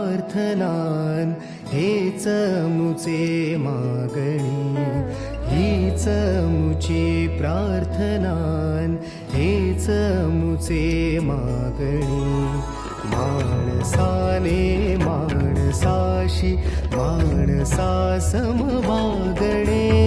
प्रार्थनान हेच मुचे मागणी, हीच मुची प्रार्थनान हेच मुचे मागणी. माणसाने माणसाशी माणसा सम वागणे,